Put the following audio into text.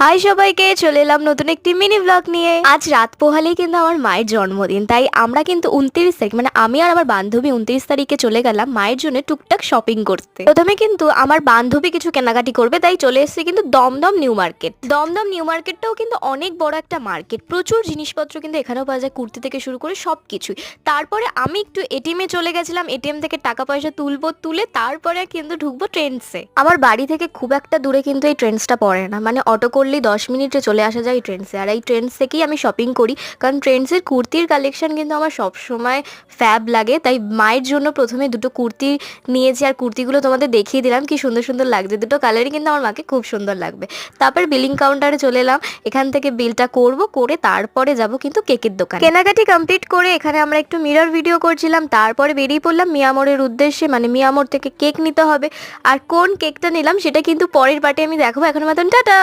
High সবাইকে, চলে এলাম নতুন একটি মিনি ব্লগ নিয়ে। আজ রাত পোহালেই কিন্তু আমার মায়ের জন্মদিন, তাই আমরা কিন্তু 29 তারিখ মানে আমি আর আমার বান্ধবী 29 তারিখে চলে গেলাম মায়ের জন্য টুকটাক শপিং করতে। প্রথমে কিন্তু আমার বান্ধবী কিছু কেনাকাটি করবে, তাই চলে এসেছে কিন্তু Dum Dum new market. Dum Dum new মার্কেটটাও কিন্তু অনেক বড় একটা মার্কেট, প্রচুর জিনিসপত্র কিন্তু এখানেও পাওয়া যায়, কুর্তি থেকে শুরু করে সব কিছুই। তারপরে আমি একটু এটিএমে চলে গেছিলাম, এটিএম থেকে টাকা পয়সা তুলে তারপরে কিন্তু ঢুকবো ট্রেন্ডসে। আমার বাড়ি থেকে খুব একটা দূরে কিন্তু এই ট্রেন্ডসটা পড়ে না, মানে অটো করলেই 10 মিনিটে চলে আসা যায় এই ট্রেন্ডসে। আর এই ট্রেন্ডস থেকেই আমি শপিং করি, কারণ ট্রেন্ডসের কুর্তির কালেকশন কিন্তু আমার সবসময় ফ্যাব লাগে। তাই মায়ের জন্য প্রথমে দুটো কুর্তি নিয়েছি, আর কুর্তিগুলো তোমাদের দেখিয়ে দিলাম কি সুন্দর সুন্দর লাগছে। দুটো কালারই কিন্তু আমার মাকে খুব সুন্দর লাগবে। তারপর বিলিং কাউন্টারে চলে এলাম, এখান থেকে বিলটা করে তারপরে যাব কিন্তু কেকের দোকান। কেনাকাটি কমপ্লিট করে এখানে আমরা একটু মিরর ভিডিও করছিলাম, তারপরে বেরিয়ে পড়লাম মিয়ামোরের উদ্দেশ্যে, মানে মিয়ামোর থেকে কেক নিতে হবে। আর কোন কেকটা নিলাম সেটা কিন্তু পরের পার্টে আমি দেখাবো। এখন মতন টাটা।